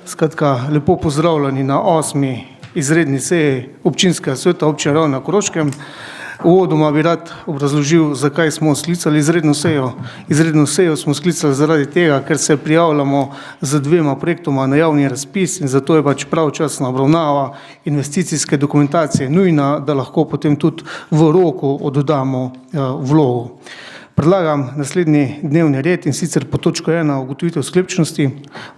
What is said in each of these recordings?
Skratka, lepo pozdravljeni na 8. izredni seji občinskega sveta občine Ravne na Koroškem. Uvodoma bi rad obrazložil, zakaj smo sklicali izredno sejo. Izredno sejo smo sklicali zaradi tega, ker se prijavljamo z 2 projektoma na javni razpis in zato je pač pravčasna obravnava investicijske dokumentacije nujna, da lahko potem tudi v roku oddamo vlogo. Predlagam naslednji dnevni red, in sicer po točko 1 ugotovitev sklepčnosti,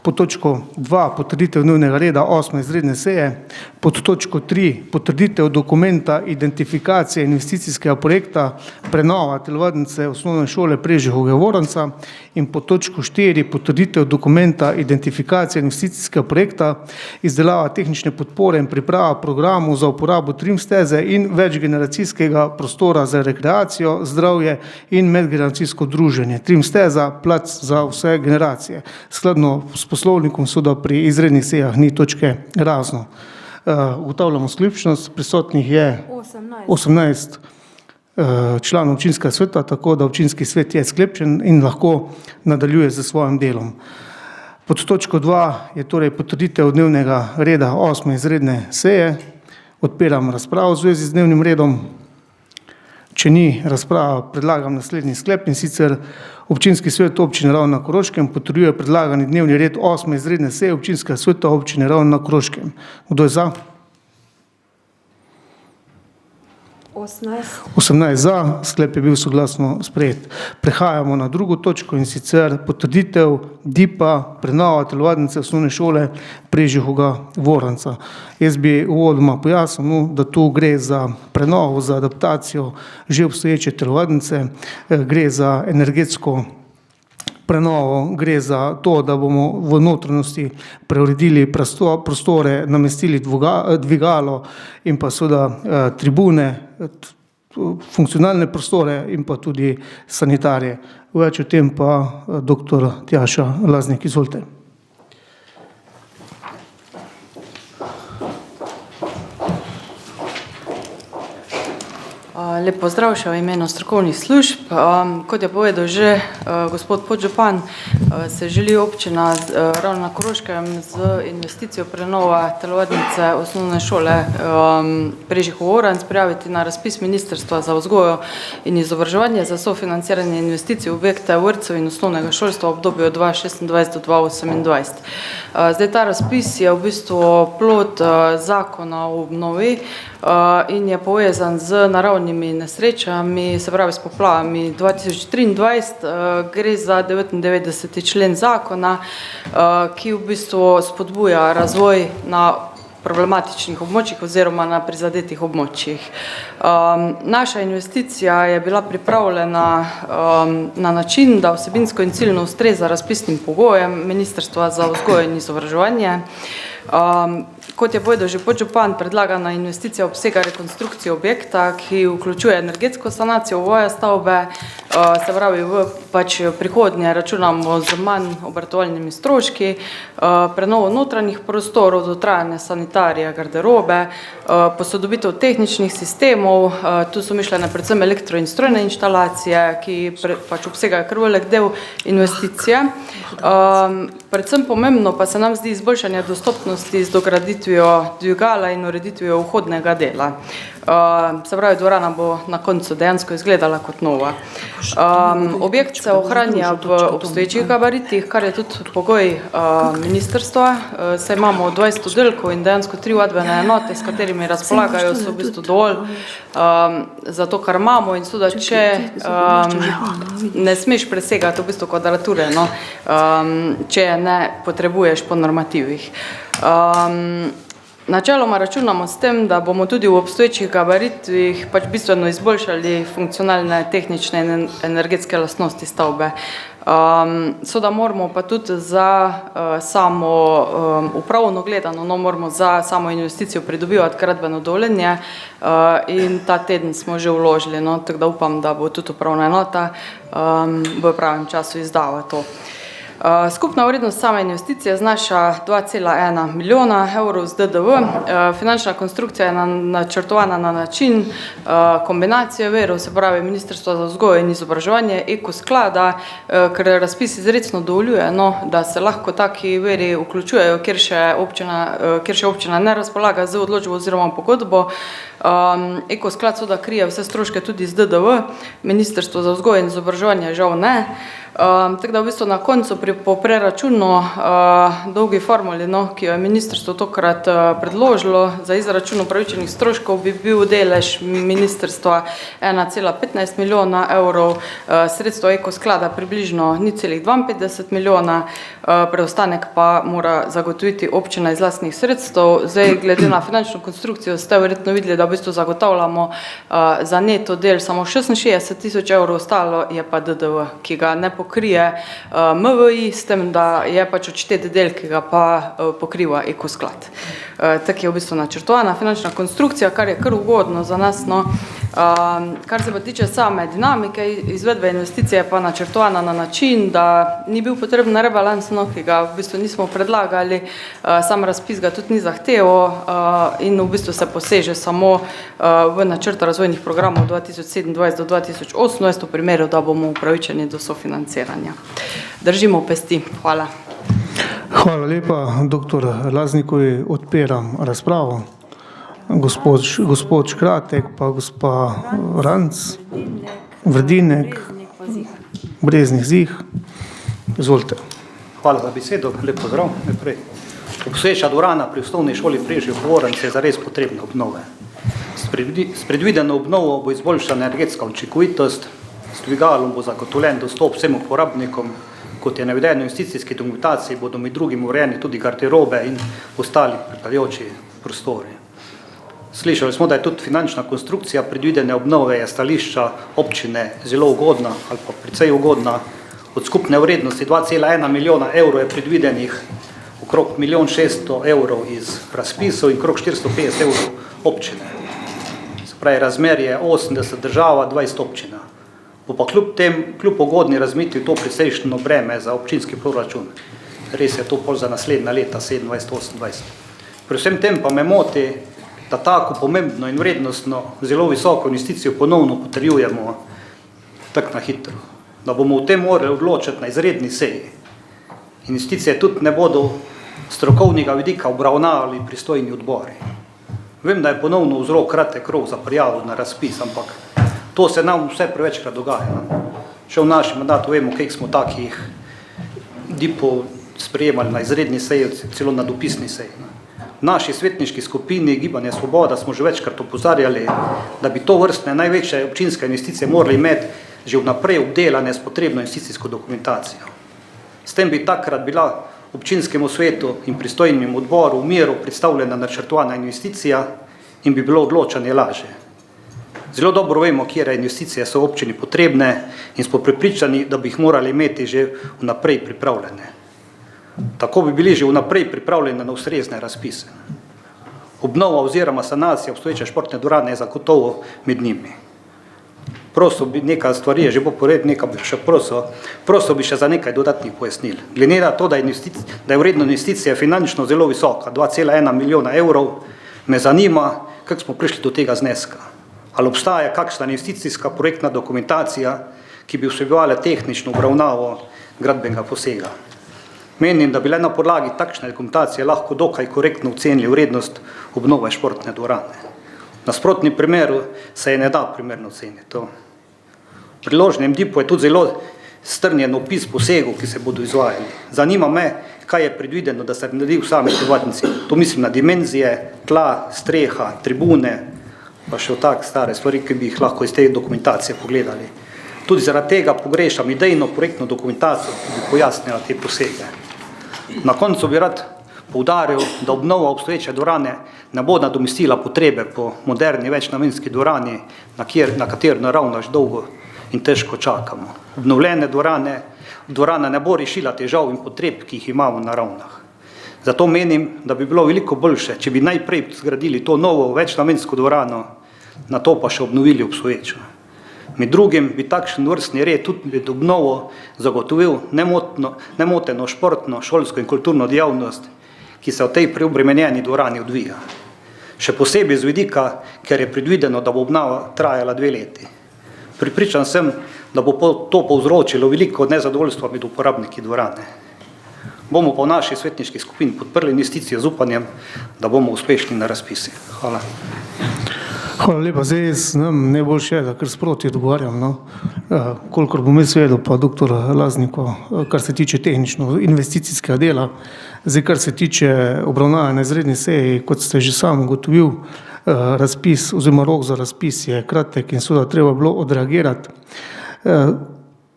po točko 2 potrditev dnevnega reda 8. izredne seje, pod točko 3 potrditev dokumenta identifikacije investicijskega projekta prenova telovadnice osnovne šole Prežihovega Voranca in pod točko 4 potrditev dokumenta identifikacije investicijskega projekta izdelava tehnične podpore in priprava programov za uporabo trim steze in večgeneracijskega prostora za rekreacijo, zdravje in medgeneracijsko druženje. Trim steza, plac za vse generacije. Skladno s poslovnikom seveda pri izrednih sejah ni točke razno. Ugotavljamo sklepčnost, prisotnih je 18 članov občinskega sveta, tako da občinski svet je sklepčen in lahko nadaljuje z svojim delom. Pod točko 2 je torej potrditev dnevnega reda 8. izredne seje. Odpiram razpravo v zvezi z dnevnim redom. Če ni razprava, predlagam naslednji sklep, in sicer občinski svet občine Ravne na Koroškem potrjuje predlagani dnevni red 8. izredne seje občinskega sveta občine Ravne na Koroškem. Kdo je za? 18 za, sklep je bil soglasno sprejet. Prehajamo na drugo točko, in sicer potrditev DIP-a prenova telovadnice osnovne šole Prežihovega Voranca. Jaz bi uvodoma pojasnil, da tu gre za prenovo, za adaptacijo že obstoječe telovadnice, gre za energetsko prenovo, gre za to, da bomo v notranjosti preuredili prostore, namestili dvigalo in pa seveda tribune, funkcionalne prostore in pa tudi sanitarije. Več o tem pa dr. Tjaša Laznik, izvolite. Lep pozdrav še v imenu strokovnih služb. Kot je povedal že gospod podžupan, se želi občina Ravne na Koroškem z investicijo prenova telovadnice osnovne šole Prežihov Voranc prijaviti na razpis Ministrstva za vzgojo in izobraževanje za sofinanciranje investicij v objekte vrtcev in osnovnega šolstva v obdobju 2026 do 2028. Zdaj ta razpis je v bistvu plod zakona o obnovi in je povezan z naravnimi nesrečami, se pravi s poplavami 2023. Gre za 99. člen zakona, ki v bistvu spodbuja razvoj na problematičnih območjih oziroma na prizadetih območjih. Naša investicija je bila pripravljena na način, da vsebinsko in ciljno ustreza razpisnim pogojem Ministrstva za vzgojo in izobraževanje. Kot je povedal že podžupan, predlagana investicija obsega rekonstrukcijo objekta, ki vključuje energetsko sanacijo ovoja stavbe, se pravi v prihodnje računamo z manj obratovalnimi stroški, prenovo notranjih prostorov, dotrajane sanitarije, garderobe, posodobitev tehničnih sistemov, tu so mišljene predvsem elektro- in strojne inštalacije, ki obsegajo kar velik del investicije. Predvsem pomembno pa se nam zdi izboljšanje dostopnosti z dograditvijo dvigala in ureditvijo vhodnega dela. Se pravi, dvorana bo na koncu dejansko izgledala kot nova. Objekt se ohranja v obstoječih gabaritih, kar je tudi pogoj ministrstva. Saj imamo 20 oddelkov in dejansko 3 vadbene enote, s katerimi razpolagajo, so v bistvu dovolj za to, kar imamo, in seveda, če ne smeš presegati v bistvu kvadrature, če ne potrebuješ po normativih. Načeloma računamo s tem, da bomo tudi v obstoječih gabaritih bistveno izboljšali funkcionalne, tehnične in energetske lastnosti stavbe. Seveda moramo pa tudi za samo upravno gledano, moramo za samo investicijo pridobivati gradbeno dovoljenje in ta teden smo že vložili, tako da upam, da bo tudi upravna enota v pravem času izdala to. Skupna vrednost same investicije znaša 2,1 milijona evrov z DDV. Finančna konstrukcija je načrtovana na način kombinacije verov, se pravi Ministrstvo za vzgojo in izobraževanje, Ekosklada, ker razpis izrecno dovoljuje, da se lahko taki veri vključujejo, kjer še občina ne razpolaga z odločbo oziroma pogodbo. Ekosklad seveda krije vse stroške tudi z DDV, Ministrstvo za vzgojo in izobraževanje žal ne. Tako da v bistvu na koncu po preračunu dolgi formuli, ki jo je ministrstvo tokrat predložilo za izračun upravičenih stroškov, bi bil delež ministrstva 1,15 milijona evrov, sredstvo Ekosklada približno 0,52 milijona, preostanek pa mora zagotoviti občina iz lastnih sredstev. Zdaj, glede na finančno konstrukcijo, ste verjetno videli, da v bistvu zagotavljamo za neto del samo 66 000 evrov, ostalo je pa DDV, ki ga ne pokrije MVI, s tem, da je pač odštet del, ki ga pa pokriva Ekosklad. Tako je v bistvu načrtovana finančna konstrukcija, kar je kar ugodno za nas. Kar se pa tiče same dinamike izvedbe investicije, pa načrtovana na način, da ni bil potreben rebalans, ki ga v bistvu nismo predlagali, sam razpis ga tudi ni zahteval in v bistvu se poseže samo v načrt razvojnih programov 2027 do 2028, v primeru, da bomo upravičeni do sofinanciranja. Držimo pesti. Hvala. Hvala lepa, dr. Laznikovi. Odpiram razpravo. Gospod Škratek, pa gospa Ranc, Vrdinek, Breznik, Zih. Izvolite. Hvala za besedo, lep pozdrav. Obstoječa dvorana pri osnovni šoli Prežih Govornice je zares potrebna obnove. S predvideno obnovo bo izboljšana energetska učinkovitost, s dvigalom bo zagotovljen dostop vsem uporabnikom, kot je navedeno v investicijski dokumentaciji, bodo med drugim urejeni tudi garderobe in ostali pripadajoči prostori. Slišali smo, da je tudi finančna konstrukcija predvidene obnove je stališča občine zelo ugodna ali pa precej ugodna. Od skupne vrednosti 2,1 milijona evrov je predvidenih okrog 1,6 evrov iz razpisov in okrog 450 evrov občine. Se pravi, razmerje 80 država, 20 občina. Bo pa kljub ugodni razmitvi to precejšnjo breme za občinski proračun. Res je to pol za naslednja leta, 27-28. Pri vsem tem pa me moti, da tako pomembno in vrednostno zelo visoko investicijo ponovno potrjujemo tako na hitro. Da bomo v tem morali odločiti na izredni seji. Investicije tudi ne bodo strokovnega vidika obravnavali pristojni odbori. Vem, da je ponovno vzrok kratek rok za prijavo na razpis, ampak to se nam vse prevečkrat dogaja. Še v našem mandatu vemo, kaj smo takih dipov sprejemali na izredni seji, celo na dopisni seji. V naši svetniški skupini Gibanje Svoboda smo že večkrat opozarjali, da bi to vrstne največje občinske investicije morali imeti že vnaprej obdelane s potrebno investicijsko dokumentacijo. S tem bi takrat bila občinskemu svetu in pristojnim odboru v miru predstavljena načrtovana investicija in bi bilo odločanje lažje. Zelo dobro vemo, kje investicije so občini potrebne in smo prepričani, da bi jih morali imeti že vnaprej pripravljene. Tako bi bili že vnaprej pripravljene na ustrezne razpise. Obnova oziroma sanacija obstoječe športne dvorane je zagotovo med njimi. Prosil bi nekaj stvari, je že bo povedal, nekaj bi še prosil bi še za nekaj dodatnih pojasnil. Glede na to, da je vrednost investicije finančno zelo visoka, 2,1 milijona evrov, me zanima, kako smo prišli do tega zneska. Ali obstaja kakšna investicijska projektna dokumentacija, ki bi vsebovala tehnično obravnavo gradbenega posega. Menim, da bi le na podlagi takšne dokumentacije lahko dokaj korektno ocenili vrednost obnove športne dvorane. V nasprotnem primeru se je ne da primerno oceniti. V priloženem DIP-u je tudi zelo strnjen opis posegov, ki se bodo izvajali. Zanima me, kaj je predvideno, da se naredi v sami telovadnici. To mislim na dimenzije, tla, streha, tribune, pa še tak stare stvari, ki bi jih lahko iz te dokumentacije pogledali. Tudi zaradi tega pogrešam idejno projektno dokumentacijo, ki bi pojasnila te posege. Na koncu bi rad poudaril, da obnova obstoječe dvorane ne bo nadomestila potrebe po moderni večnamenski dvorani, na katero naravno že dolgo in težko čakamo. Obnovljene dvorana ne bo rešila težav in potreb, ki jih imamo na Ravnah. Zato menim, da bi bilo veliko boljše, če bi najprej zgradili to novo večnamensko dvorano, na to pa še obnovili obstoječo. Med drugim bi takšen vrstni red tudi med obnovo zagotovil nemoteno športno, šolsko in kulturno dejavnost, ki se v tej preobremenjeni dvorani odvija. Še posebej z vidika, ker je predvideno, da bo obnova trajala 2 leti. Pripričan sem, da bo to povzročilo veliko nezadovoljstva med uporabniki dvorane. Bomo pa v naši svetniški skupini podprli investicijo z upanjem, da bomo uspešni na razpisi. Hvala. Hvala lepa. Zdaj jaz najboljše, da kar sproti odgovarjam. No. Kolikor bom jaz vedel, pa doktor Lazniko, kar se tiče tehnično-investicijskega dela, zdaj kar se tiče obravnavanja na izredni seji, kot ste že sam ugotovil, razpis oziroma rok za razpis je kratek in seveda treba bilo odreagirati.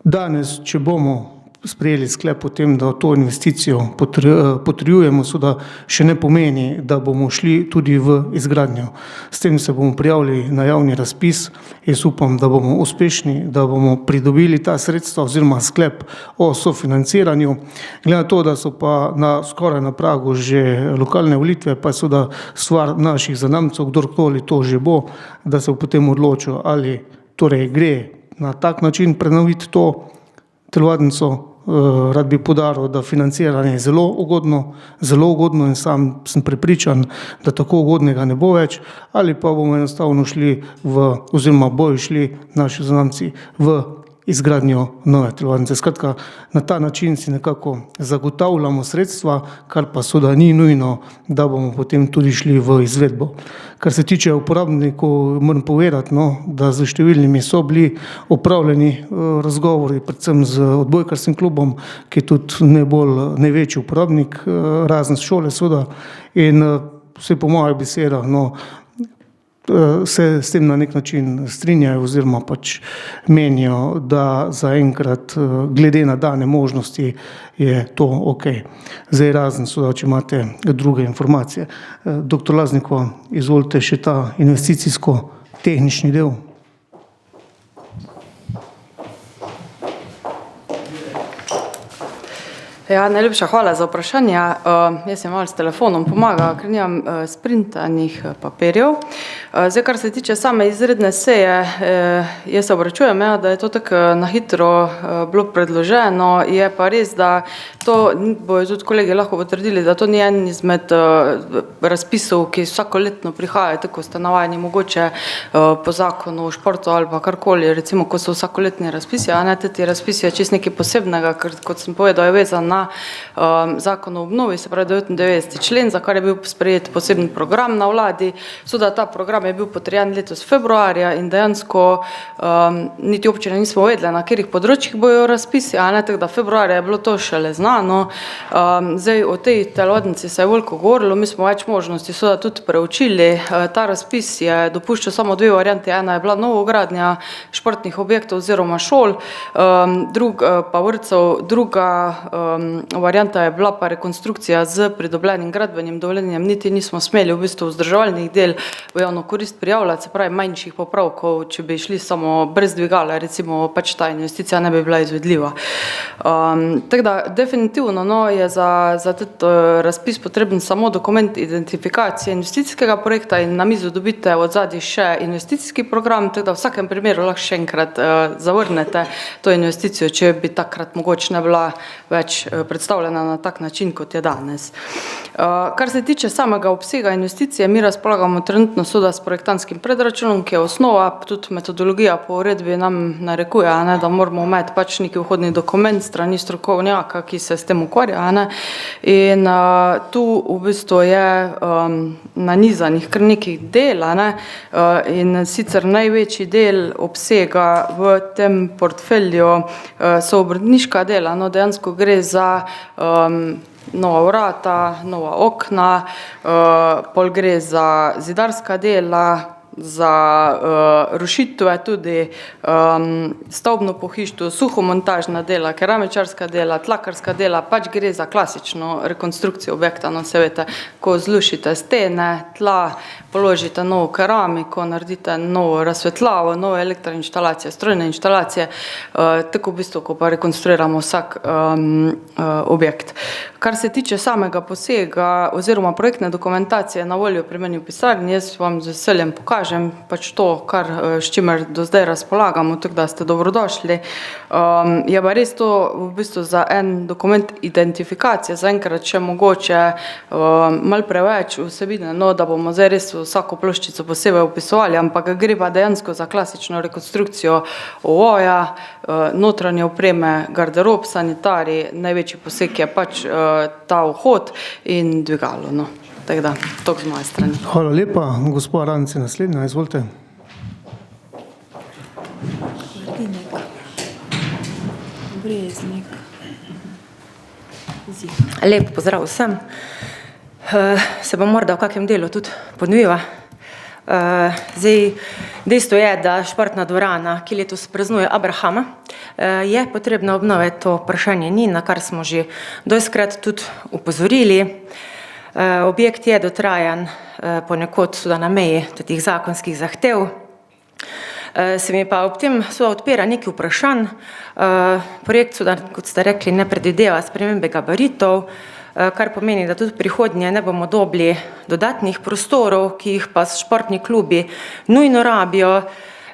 Danes, če bomo sprejeli sklep o tem, da to investicijo potrjujemo, seveda še ne pomeni, da bomo šli tudi v izgradnjo. S tem se bomo prijavili na javni razpis. Jaz upam, da bomo uspešni, da bomo pridobili ta sredstva oziroma sklep o sofinanciranju. Glede na to, da so pa skoraj na pragu že lokalne volitve, pa je seveda stvar naših zanamcev, kdorkoli to že bo, da se bo potem odločil, ali torej gre na tak način prenoviti to telovadnico. Rad bi poudaril, da financiranje je zelo ugodno in sam sem prepričan, da tako ugodnega ne bo več, ali pa bomo enostavno šli oziroma bojo šli naši zanamci v izgradnjo nove telovadnice. Skratka, na ta način si nekako zagotavljamo sredstva, kar pa seveda ni nujno, da bomo potem tudi šli v izvedbo. Kar se tiče uporabnikov, moram povedati, da z številnimi so bili opravljeni razgovori, predvsem z odbojkarskim klubom, ki je tudi največji uporabnik, razen šole seveda, in vse po mojih besedah, se s tem na nek način strinjajo oziroma pač menijo, da zaenkrat glede na dane možnosti je to ok. Zdaj razen seveda, če imate druge informacije. Doktor Lazniko, izvolite še ta investicijsko-tehnični del. Ja, najlepša hvala za vprašanje. Jaz sem malo s telefonom pomagala, ker nimam sprintanih papirjev. Zdaj, kar se tiče same izredne seje, jaz se obračujem, da je to tako na hitro bilo predloženo, je pa res, da to bojo tudi kolegi lahko potrdili, da to ni en izmed razpisov, ki vsakoletno prihajajo, tako ste navajeni mogoče po zakonu o športu ali pa karkoli, recimo, ko so vsakoletni razpisi, a ne, ti razpisi je čisto nekaj posebnega, ker kot sem povedal, je vezan na zakon o obnovi, se pravi 99. člen, za kar je bil sprejet poseben program na vladi. Seveda ta program je bil potrjen letos februarja in dejansko niti občine nismo vedeli, na katerih področjih bojo razpisi, a ne, tako da februarja je bilo to šele znano. Zdaj o tej telovadnici se je veliko govorilo, mi smo več možnosti seveda tudi preučili. Ta razpis je dopuščal samo 2 varianti, ena je bila novogradnja športnih objektov oziroma šol, pa vrtcev, druga varianta je bila pa rekonstrukcija z pridobljenim gradbenim dovoljenjem. Niti nismo smeli v bistvu vzdrževalnih del v javno korist prijavljati, se pravi manjših popravkov, če bi šli samo brez dvigala, recimo pač ta investicija ne bi bila izvedljiva. Tako da definitivno je za razpis potreben samo dokument identifikacije investicijskega projekta in na mizo dobite od zadnji še investicijski program, tako da v vsakem primeru lahko še enkrat zavrnete to investicijo, če bi takrat mogoče ne bila več predstavljena na tak način, kot je danes. Kar se tiče samega obsega investicije, mi razpolagamo trenutno seveda s projektantskim predračunom, ki je osnova, tudi metodologija po uredbi nam narekuje, da moramo imeti pač neki vhodni dokument strani strokovnjaka, ki se s tem ukvarja. In tu v bistvu je nanizanih kar nekih del, in sicer največji del obsega v tem portfelju so obrtniška dela, dejansko gre za nova vrata, nova okna, pol gre za zidarska dela, za rušitve tudi, stavbno pohištvo, suhomontažna dela, keramičarska dela, tlakarska dela, pač gre za klasično rekonstrukcijo objekta. Se veste, ko zlušite stene, tla, položite novo keramiko, naredite novo razsvetljavo, nove elektroinštalacije, strojne inštalacije, tako v bistvu, ko pa rekonstruiramo vsak objekt. Kar se tiče samega posega oziroma projektne dokumentacije na voljo pri meni v pisarni, jaz vam z veseljem pokažem, prikažem pač to, s čimer do zdaj razpolagamo, tako da ste dobrodošli. Je pa res to v bistvu za en dokument identifikacije, zaenkrat še mogoče malo preveč vsebine, no, da bomo zdaj res vsako ploščico posebej opisovali, ampak gre pa dejansko za klasično rekonstrukcijo ovoja, notranje opreme, garderob, sanitarij, največji poseg je pač ta vhod in dvigalo, no. Tako da, toliko z moje strani. Hvala lepa. Gospod Ranc je naslednja, izvolite. Breznik. Lep pozdrav vsem. Se bom morda v kakem delu tudi ponovila. Zdaj, dejstvo je, da športna dvorana, ki letos praznuje Abrahama, je potrebna obnove, to vprašanje ni, na kar smo že dostikrat tudi upozorili. Objekt je dotrajan, ponekod tudi na meji teh zakonskih zahtev. Se mi pa ob tem odpira nekaj vprašanj. Projekt, kot ste rekli, ne predvideva spremembe gabaritov, kar pomeni, da tudi prihodnje ne bomo dobili dodatnih prostorov, ki jih pa športni klubi nujno rabijo.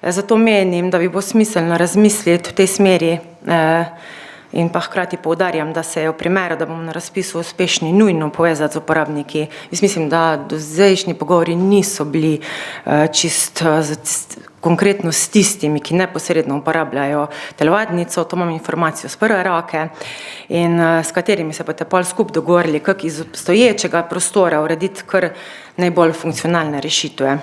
Zato menim, da bi bilo smiselno razmisliti v tej smeri in pa hkrati poudarjam, da se je v primeru, da bomo na razpisu uspešni, nujno povezati z uporabniki. Jaz mislim, da do zdajšnji pogovori niso bili konkretno s tistimi, ki neposredno uporabljajo telovadnico, to imam informacijo z prve roke, in s katerimi se boste pol skupaj dogovorili, kako iz obstoječega prostora urediti kar najbolj funkcionalne rešitve.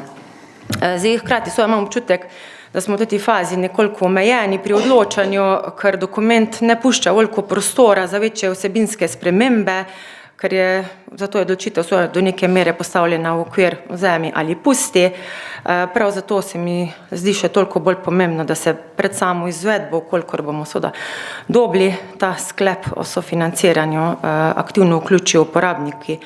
Zdaj, hkrati imam občutek, da smo v tej fazi nekoliko omejeni pri odločanju, ker dokument ne pušča veliko prostora za večje vsebinske spremembe, ker je zato odločitev do neke mere postavljena v okvir vzemi ali pusti. Prav zato se mi zdi še toliko bolj pomembno, da se pred samo izvedbo, kolikor bomo dobili ta sklep o sofinanciranju, aktivno vključijo uporabniki,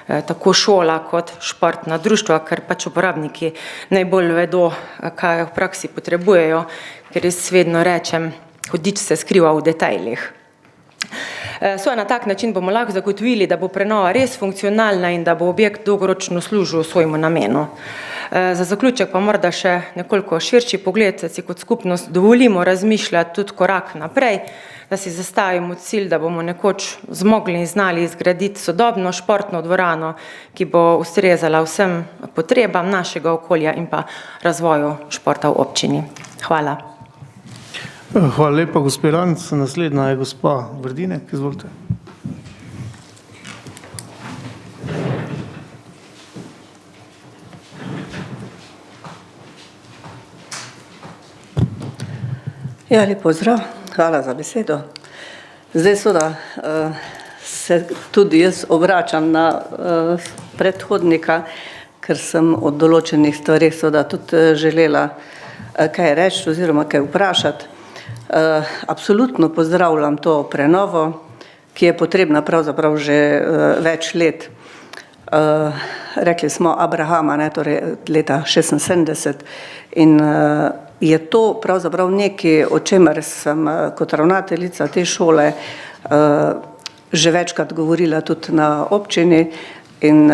tako šola kot športna društva, ker pač uporabniki najbolj vedo, kaj v praksi potrebujejo, ker jaz vedno rečem, hudič se skriva v detajlih. Na tak način bomo lahko zagotovili, da bo prenova res funkcionalna in da bo objekt dolgoročno služil svojemu namenu. Za zaključek pa morda še nekoliko širši pogled, da si kot skupnost dovolimo razmišljati tudi korak naprej, da si zastavimo cilj, da bomo nekoč zmogli in znali zgraditi sodobno športno dvorano, ki bo ustrezala vsem potrebam našega okolja in pa razvoju športa v občini. Hvala. Hvala lepa, gospod Ranc. Naslednja je gospa Vrdinek, izvolite. Ja, lep pozdrav. Hvala za besedo. Zdaj se tudi jaz obračam na predhodnika, ker sem od določenih stvari tudi želela kaj reči oziroma kaj vprašati. Absolutno pozdravljam to prenovo, ki je potrebna pravzaprav že več let. Rekli smo Abrahama, torej leta 76, in je to pravzaprav nekaj, o čemer sem kot ravnateljica te šole že večkrat govorila tudi na občini, in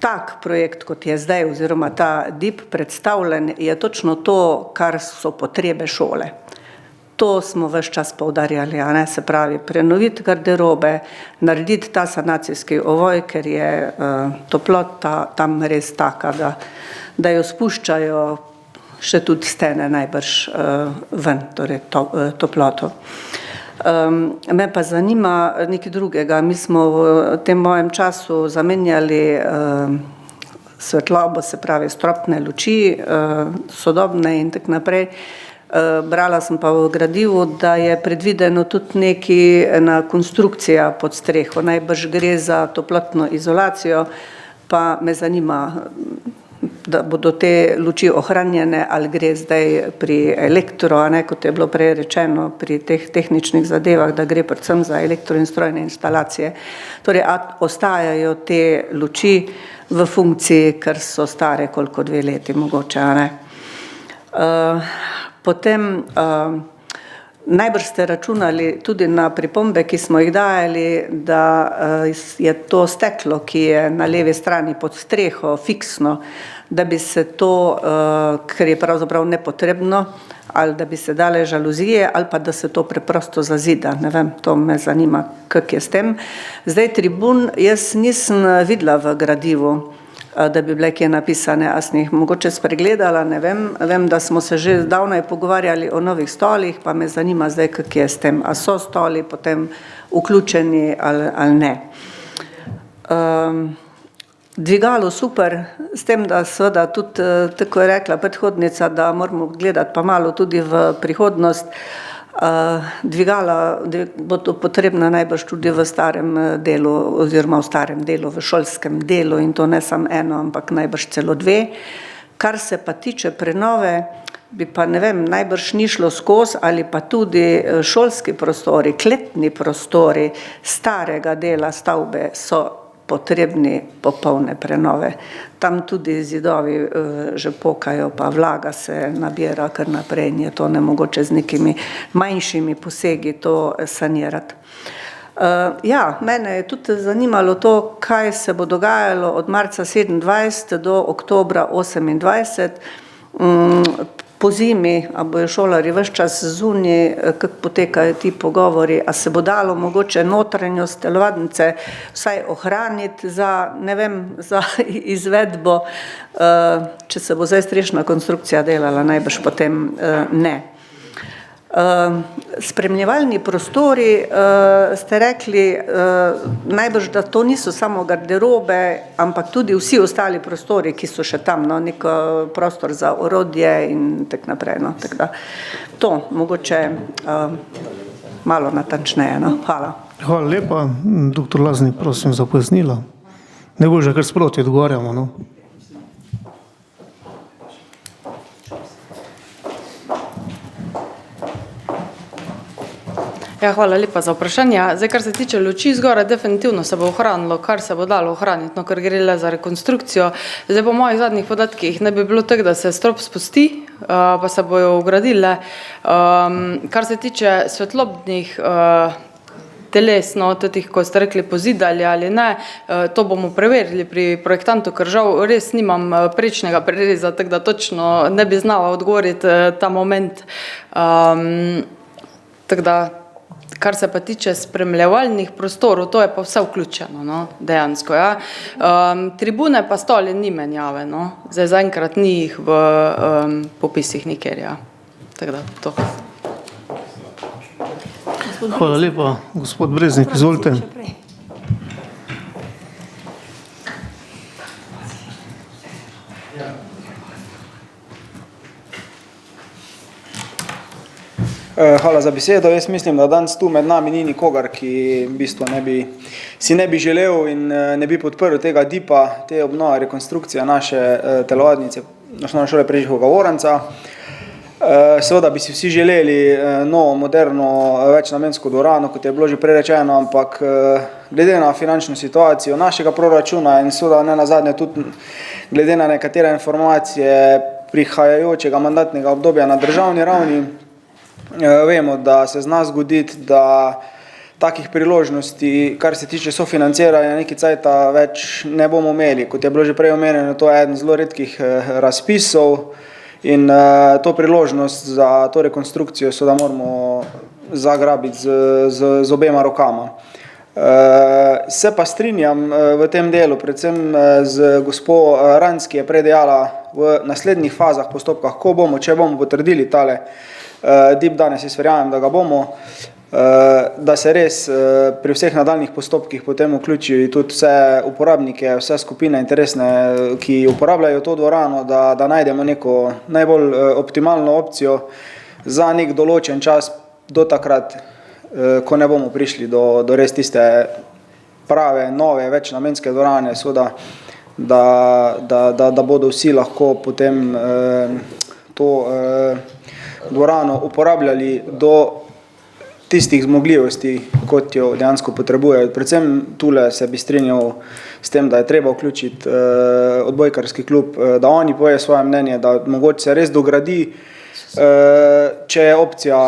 tak projekt, kot je zdaj, oziroma ta DIP predstavljen, je točno to, kar so potrebe šole. To smo ves čas poudarjali, se pravi prenoviti garderobe, narediti ta sanacijski ovoj, ker je toplota tam res taka, da jo spuščajo še tudi stene najbrž ven, torej toploto. Me pa zanima nekaj drugega. Mi smo v tem mojem času zamenjali svetlobo, se pravi stropne luči, sodobne in tako naprej. Brala sem pa v gradivu, da je predvideno tudi ena konstrukcija pod streho. Najbrž gre za toplotno izolacijo, pa me zanima, da bodo te luči ohranjene, ali gre zdaj pri elektro, kot je bilo prej rečeno, pri teh tehničnih zadevah, da gre predvsem za elektro in strojne instalacije. Torej, ostajajo te luči v funkciji, ker so stare koliko 2 leti mogoče, Potem Najbrž ste računali tudi na pripombe, ki smo jih dajali, da je to steklo, ki je na levi strani pod streho, fiksno, da bi se to, ker je pravzaprav nepotrebno, ali da bi se dale žaluzije, ali pa da se to preprosto zazida. Ne vem, to me zanima, kak je s tem. Zdaj tribun jaz nisem videla v gradivu, da bi bile kje napisane, a sem jih mogoče spregledala, ne vem. Vem, da smo se že davno pogovarjali o novih stolih, pa me zanima zdaj, kak je s tem. A so stoli potem vključeni ali ne. Dvigalo super, s tem, da seveda tudi, tako je rekla predhodnica, da moramo gledati pa malo tudi v prihodnost. Dvigala bodo potrebna najbrž tudi v starem delu, oziroma v starem delu, v šolskem delu, in to ne samo eno, ampak najbrž celo dve. Kar se pa tiče prenove, bi pa, ne vem, najbrž ni šlo skozi, ali pa tudi šolski prostori, kletni prostori starega dela stavbe so potrebni popolne prenove. Tam tudi zidovi že pokajo, pa vlaga se nabira kar naprej in je to nemogoče z nekimi manjšimi posegi to sanirati. Ja, mene je tudi zanimalo to, kaj se bo dogajalo od marca 27 do oktobra 28. Po zimi, a bojo šolari ves čas zunaj, kako potekajo ti pogovori, a se bo dalo mogoče notranjost telovadnice vsaj ohraniti za, ne vem, za izvedbo, če se bo zdaj strešna konstrukcija delala, najbrž potem ne. Spremljevalni prostori, ste rekli, najbrž, da to niso samo garderobe, ampak tudi vsi ostali prostori, ki so še tam, no, nek prostor za orodje in tak naprej, no, tako da to mogoče malo natančneje, no, hvala. Hvala lepa, doktor Laznik, prosim za pojasnilo. Ne bo že kar sproti odgovarjamo, no. Ja, hvala lepa za vprašanje. Zdaj, kar se tiče luči zgoraj, definitivno se bo ohranilo, kar se bo dalo ohraniti, no, ker gre le za rekonstrukcijo. Zdaj, po mojih zadnjih podatkih ne bi bilo tako, da se strop spusti, pa se bojo ugradile. Kar se tiče svetlobnih teles, no, tih, ko ste rekli pozidali ali ne, to bomo preverili pri projektantu, ker žal res nimam prečnega prereza, tako da točno ne bi znala odgovoriti ta moment. Tako da, kar se pa tiče spremljevalnih prostorov, to je pa vse vključeno, no, dejansko, ja. Tribune pa stoli ni menjave, no. Zdaj, zaenkrat ni jih v popisih nikjer, ja. Tako da, to. Hvala lepa, gospod Breznik, izvolite. Hvala za besedo. Jaz mislim, da danes tu med nami ni nikogar, ki v bistvu si ne bi želel in ne bi podprl tega DIP-a, te obnove rekonstrukcije naše telovadnice, Osnovne šole Preživega Voranca. Seveda bi si vsi želeli novo, moderno, večnamensko dvorano, kot je bilo že prerečeno, ampak glede na finančno situacijo našega proračuna in seveda ne nazadnje tudi glede na nekatere informacije prihajajočega mandatnega obdobja na državni ravni, vemo, da se zna zgoditi, da takih priložnosti, kar se tiče sofinanciranja, neki cajta več ne bomo imeli. Kot je bilo že prej omenjeno, to je eden zelo redkih razpisov in to priložnost za to rekonstrukcijo seveda moramo zagrabiti z obema rokama. Se pa strinjam v tem delu, predvsem z gospo Ranc, ki je prej dejala v naslednjih fazah postopkah, ko bomo, če bomo potrdili tale DIP danes, jaz verjamem, da ga bomo, da se res pri vseh nadaljnih postopkih potem vključijo tudi vse uporabnike, vse skupine interesne, ki uporabljajo to dvorano, da najdemo neko najbolj optimalno opcijo za nek določen čas do takrat, ko ne bomo prišli do res tiste prave, nove, večnamenske dvorane, seveda, da bodo vsi lahko potem to dvorano uporabljali do tistih zmogljivosti, kot jo dejansko potrebujejo. Predvsem tule se bi strinjal s tem, da je treba vključiti odbojkarski klub, da oni poje svoje mnenje, da mogoče se res dogradi Če je opcija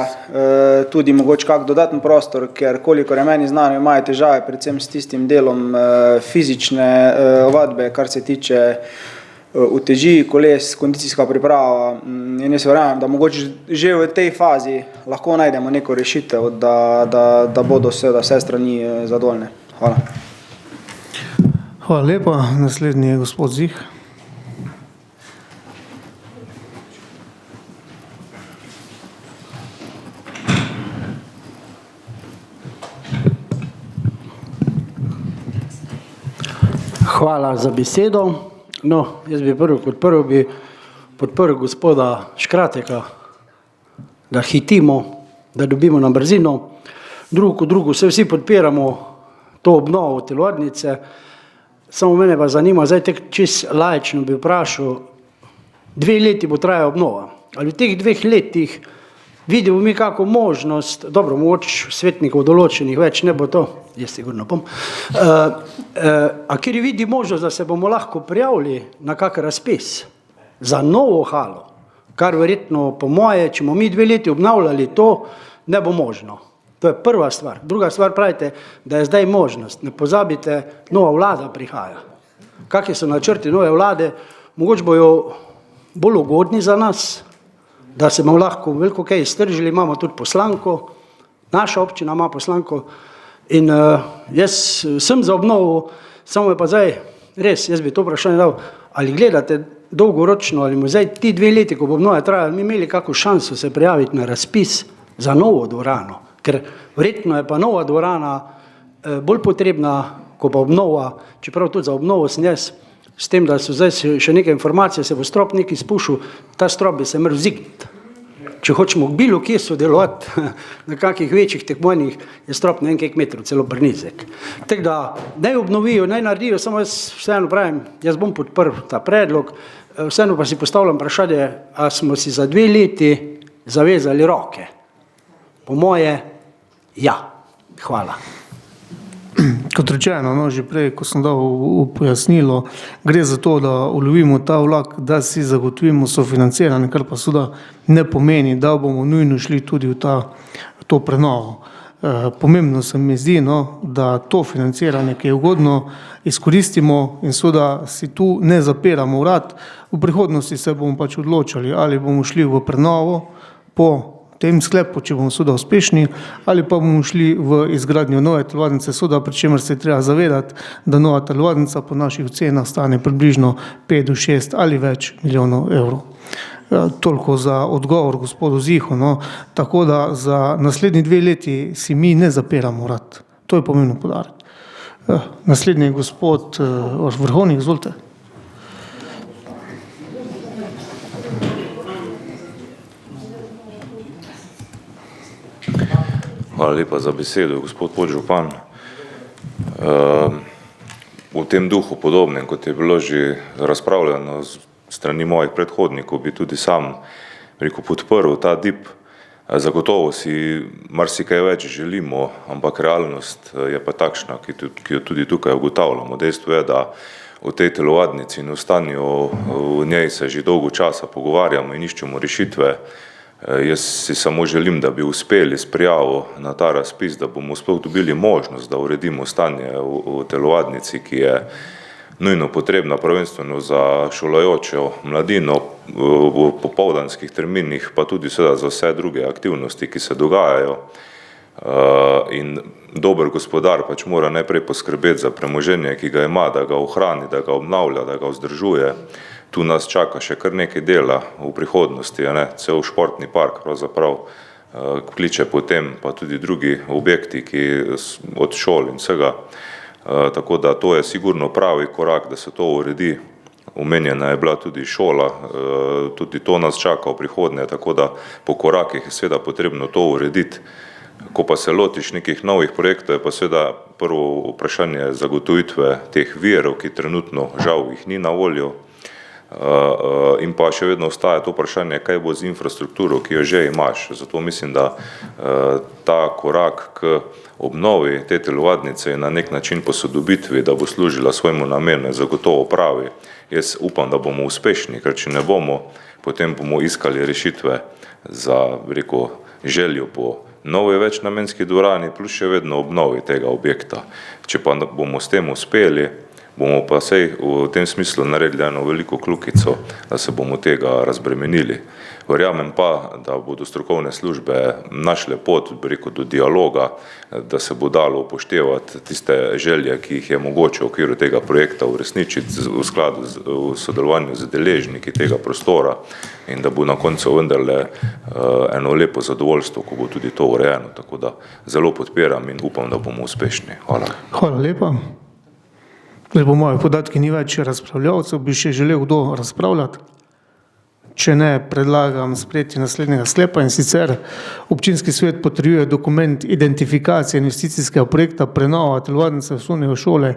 tudi mogoče kak dodaten prostor, ker kolikor je meni znano, imajo težave predvsem s tistim delom fizične vadbe, kar se tiče uteži, koles, kondicijska priprava, in jaz verjamem, da mogoče že v tej fazi lahko najdemo neko rešitev, da bodo vse strani zadovoljne. Hvala. Hvala lepa. Naslednji je gospod Zih. Hvala za besedo. No, jaz bi podprl gospoda Škrateka, da hitimo, da dobimo na brzino. Drugo, se vsi podpiramo to obnovo telovadnice. Samo mene pa zanima, zdaj tek čisto laično bi vprašal, 2 leti bo trajala obnova. Ali v teh 2 letih vidimo mi kako možnost, dobro, mogoče svetnikov določenih več ne bo to, jaz sigurno bom, a kjer vidi možnost, da se bomo lahko prijavili na kak razpis za novo halo, kar verjetno po moje, če bomo mi 2 leti obnavljali to, ne bo možno. To je prva stvar. Druga stvar, pravite, da je zdaj možnost. Ne pozabite, nova vlada prihaja. Kakšni so načrti nove vlade, mogoče bojo bolj ugodni za nas, da se bomo lahko veliko kaj iztržili, imamo tudi poslanko, naša občina ima poslanko in jaz sem za obnovo, samo je pa zdaj, res, jaz bi to vprašanje dal, ali gledate dolgoročno, ali bomo zdaj ti 2 leti, ko bo obnova trajala, mi imeli kako šanso se prijaviti na razpis za novo dvorano, ker verjetno je pa nova dvorana bolj potrebna, ko pa obnova, čeprav tudi za obnovo sem jaz, s tem, da so zdaj še neke informacije, se bo strop nekaj spušil, ta strop bi se moral vzigniti. Če hočemo bilo kje sodelovati na kakih večjih tekmovanjih, je strop na nekaj metrov celo prenizek. Tako da naj obnovijo, naj naredijo, samo jaz vseeno pravim, jaz bom podprl ta predlog, vseeno pa si postavljam vprašanje, a smo si za 2 leti zavezali roke. Po moje, ja. Hvala. Kot rečeno, no, že prej, ko sem dal v pojasnilo, gre za to, da ulovimo ta vlak, da si zagotovimo sofinanciranje, kar pa seveda ne pomeni, da bomo nujno šli tudi v to prenovo. Pomembno se mi zdi, no, da to financiranje, ki je ugodno, izkoristimo in seveda si tu ne zapiramo vrat. V prihodnosti se bomo pač odločali, ali bomo šli v prenovo po tem sklepu, če bomo seveda uspešni, ali pa bomo šli v izgradnjo nove telovadnice, seveda pri čemer se je treba zavedati, da nova telovadnica po naših ocenah stane približno 5 do 6 ali več milijonov evrov. Toliko za odgovor gospodu Zihu, no. Tako da za naslednji 2 leti si mi ne zapiramo vrat. To je pomembno poudariti. Naslednji gospod Vrhovnik, izvolite. Hvala lepa za besedo, gospod podžupan. V tem duhu podobnem, kot je bilo že razpravljeno strani mojih predhodnikov, bi tudi sam podprl ta DIP. Zagotovo si marsikaj več želimo, ampak realnost je pa takšna, ki jo tudi tukaj ugotavljamo. Dejstvo je, da o tej telovadnici in o stanju v njej se že dolgo časa pogovarjamo in iščemo rešitve. Jaz si samo želim, da bi uspeli s prijavo na ta razpis, da bomo sploh dobili možnost, da uredimo stanje v telovadnici, ki je nujno potrebna prvenstveno za šolajočo mladino v popoldanskih terminih, pa tudi seveda za vse druge aktivnosti, ki se dogajajo. In dober gospodar pač mora najprej poskrbeti za premoženje, ki ga ima, da ga ohrani, da ga obnavlja, da ga vzdržuje. Tu nas čaka še kar nekaj dela v prihodnosti, cel športni park pravzaprav kliče potem, pa tudi drugi objekti, ki od šol in vsega. Tako da to je sigurno pravi korak, da se to uredi. Omenjena je bila tudi šola, tudi to nas čaka v prihodnje, tako da po korakih je seveda potrebno to urediti. Ko pa se lotiš nekih novih projektov, je pa seveda prvo vprašanje zagotovitve teh virov, ki trenutno žal jih ni na voljo. In pa še vedno ostaja to vprašanje, kaj bo z infrastrukturo, ki jo že imaš. Zato mislim, da ta korak k obnovi te telovadnice je na nek način posodobitvi, da bo služila svojemu namenu, zagotovo pravi. Jaz upam, da bomo uspešni, ker če ne bomo, potem bomo iskali rešitve za, željo po novi večnamenski dvorani, plus še vedno obnovi tega objekta. Če pa bomo s tem uspeli, bomo pa sej v tem smislu naredili eno veliko kljukico, da se bomo tega razbremenili. Verjamem pa, da bodo strokovne službe našle pot, do dialoga, da se bo dalo upoštevati tiste želje, ki jih je mogoče v okviru tega projekta uresničiti v sodelovanju z deležniki tega prostora in da bo na koncu vendarle eno lepo zadovoljstvo, ko bo tudi to urejeno. Tako da zelo podpiram in upam, da bomo uspešni. Hvala. Hvala lepa. Po mojih podatki ni več razpravljavcev, bi še želel kdo razpravljati. Če ne, predlagam sprejetje naslednjega sklepa, in sicer občinski svet potrjuje dokument identifikacije investicijskega projekta prenova telovadnice osnovne šole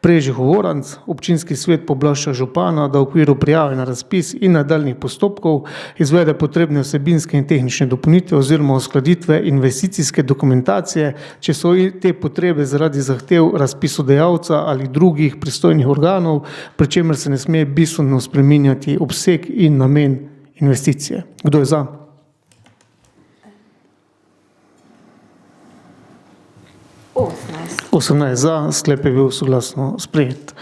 Prežih-Voranc. Občinski svet pooblašča župana, da v okviru prijave na razpis in nadaljnjih postopkov izvede potrebne vsebinske in tehnične dopolnitve oziroma uskladitve investicijske dokumentacije, če so te potrebe zaradi zahtev razpisodajalca ali drugih pristojnih organov, pri čemer se ne sme bistveno spreminjati obseg in namen investicije. Kdo je za? 18 za, sklep je bil soglasno sprejet.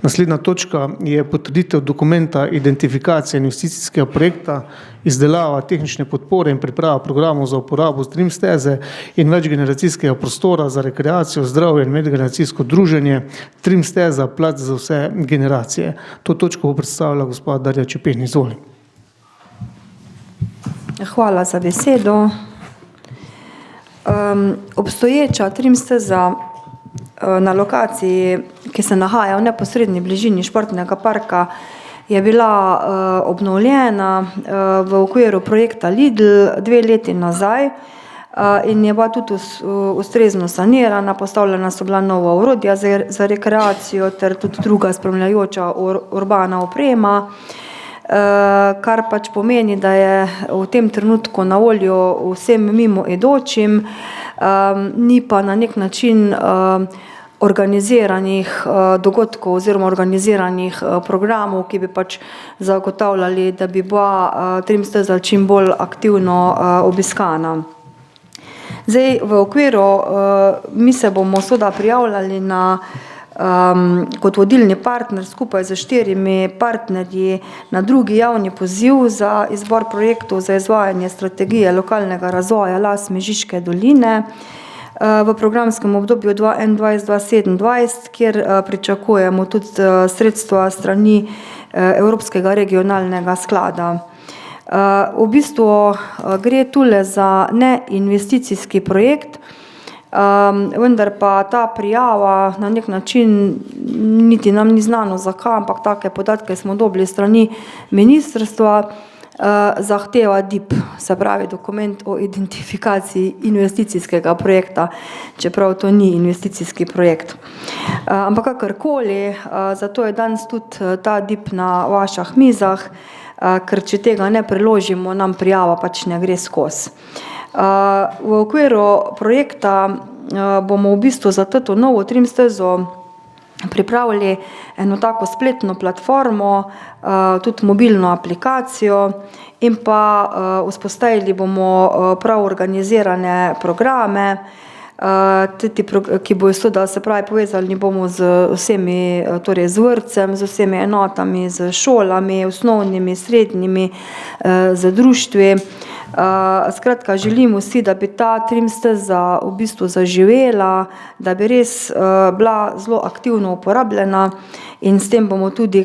Naslednja točka je potrditev dokumenta identifikacije investicijskega projekta, izdelava tehnične podpore in priprava programov za uporabo stream steze in večgeneracijskega prostora za rekreacijo, zdravje in medgeneracijsko druženje, stream steza, plac za vse generacije. To točko bo predstavila gospa Darja Čepin, izvoli. Hvala za besedo. Obstoječa trim steza na lokaciji, ki se nahaja v neposredni bližini športnega parka, je bila obnovljena v okviru projekta Lidl 2 leti nazaj in je bila tudi ustrezno sanirana, postavljena so bila nova orodja za rekreacijo ter tudi druga spremljajoča urbana oprema, kar pač pomeni, da je v tem trenutku na voljo vsem mimoidočim, ni pa na nek način organiziranih dogodkov oziroma organiziranih programov, ki bi pač zagotavljali, da bi bila trim steza čim bolj aktivno obiskana. Zdaj, v okviru, mi se bomo seveda prijavljali kot vodilni partner skupaj z 4 partnerji na drugi javni poziv za izbor projektov za izvajanje strategije lokalnega razvoja Las Mežiške doline v programskem obdobju 2021-2027, kjer pričakujemo tudi sredstva strani Evropskega regionalnega sklada. V bistvu gre tule za neinvesticijski projekt, vendar pa ta prijava na nek način niti nam ni znano zakaj, ampak take podatke smo dobili strani ministrstva, zahteva DIP, se pravi dokument o identifikaciji investicijskega projekta, čeprav to ni investicijski projekt. Ampak kakorkoli, zato je danes tudi ta DIP na vaših mizah, ker če tega ne preložimo, nam prijava pač ne gre skozi. V okviru projekta bomo v bistvu za to novo trim stezo pripravili eno tako spletno platformo, tudi mobilno aplikacijo in pa vzpostavili bomo prav organizirane programe, ki bojo seveda, se pravi, povezali bomo z vsemi, torej z vrtcem, z vsemi enotami, z šolami, osnovnimi, srednjimi, z društvi. Skratka, želimo si, da bi ta trim steza v bistvu zaživela, da bi res bila zelo aktivno uporabljena in s tem bomo tudi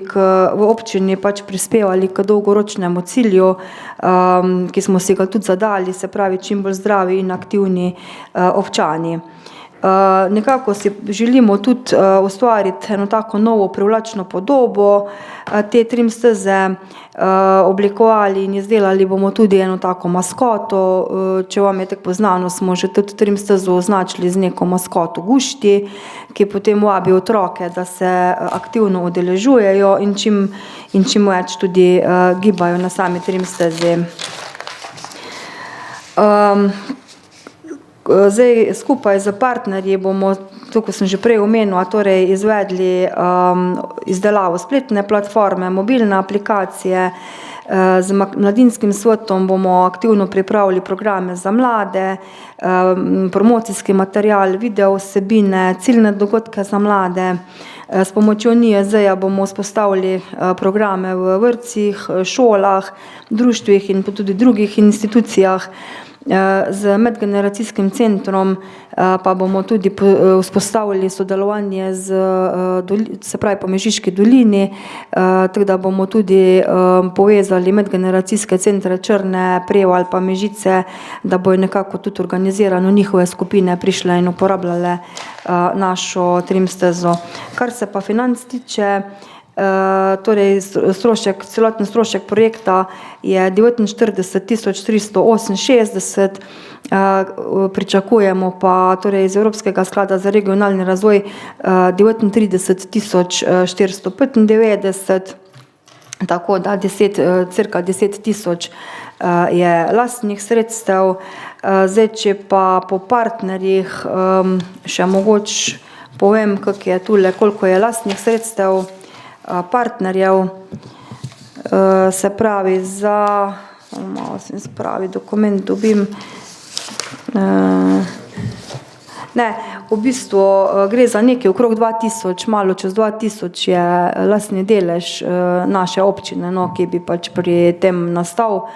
v občini pač prispevali k dolgoročnemu cilju, ki smo si ga tudi zadali, se pravi čim bolj zdravi in aktivni občani. Nekako si želimo tudi ustvariti eno tako novo privlačno podobo te trim steze, oblikovali in izdelali bomo tudi eno tako maskoto. Če vam je tako poznano, smo že tudi trim stezo označili z neko maskoto Gušti, ki potem vabi otroke, da se aktivno udeležujejo in čim več tudi gibajo na sami trim stezi. Zdaj, skupaj z partnerji bomo, to, ko sem že prej omenila, torej izvedli izdelavo spletne platforme, mobilne aplikacije, Z mladinskim svetom bomo aktivno pripravili programe za mlade, promocijski material, video vsebine, ciljne dogodke za mlade. S pomočjo NIJZ-ja bomo vzpostavili programe v vrtcih, šolah, društvih in tudi drugih institucijah. Z medgeneracijskim centrom pa bomo tudi vzpostavili sodelovanje se pravi po Mežiški dolini, tako da bomo tudi povezali medgeneracijske centre Črne, Prevalj pa Mežice, da bojo nekako tudi organizirano njihove skupine prišle in uporabljale našo trim stezo. Kar se pa financ tiče, torej celoten strošek projekta je 49.368, pričakujemo pa torej iz Evropskega sklada za regionalni razvoj 39.495, tako da cirka 10.000 je lastnih sredstev. Zdaj, če pa po partnerjih še mogoče povem, kako je tule, koliko je lastnih sredstev partnerjev, se pravi za, malo sem spravi dokument dobim, ne, v bistvu gre za nekaj okrog 2000, malo čez 2000 je lastni delež naše občine, no, ki bi pač pri tem nastal,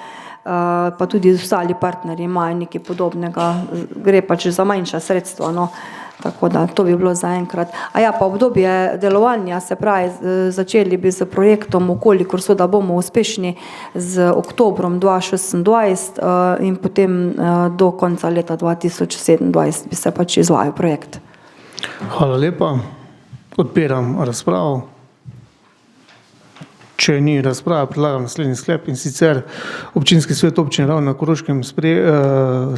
pa tudi ostali partnerji imajo nekaj podobnega, gre pač za manjša sredstva, no. Tako da to bi bilo zaenkrat. A ja, pa obdobje delovanja, se pravi, začeli bi z projektom, okolikor da bomo uspešni, z oktobrom 2026 in potem do konca leta 2027 bi se pač izvajal projekt. Hvala lepa. Odpiram razpravo. Če ni razprave, predlagam naslednji sklep, in sicer Občinski svet občine Ravne na Koroškem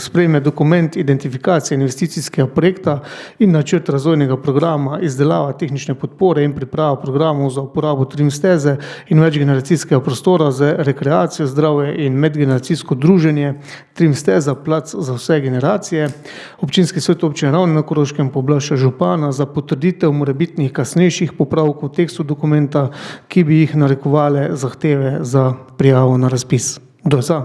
sprejme dokument identifikacije investicijskega projekta in načrt razvojnega programa, izdelava tehnične podpore in priprava programov za uporabo trim steze in večgeneracijskega prostora za rekreacijo, zdravje in medgeneracijsko druženje, trim steza, plac za vse generacije. Občinski svet občine Ravne na Koroškem pooblašča župana za potrditev morebitnih kasnejših popravkov tekstu dokumenta, ki bi jih narekovali zahteve za prijavo na razpis. Kdo je za?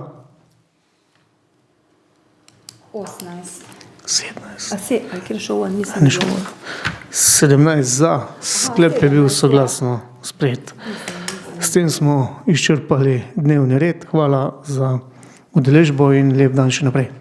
18. 17. 17 za. Sklep je bil soglasno sprejet. S tem smo izčrpali dnevni red. Hvala za udeležbo in lep dan še naprej.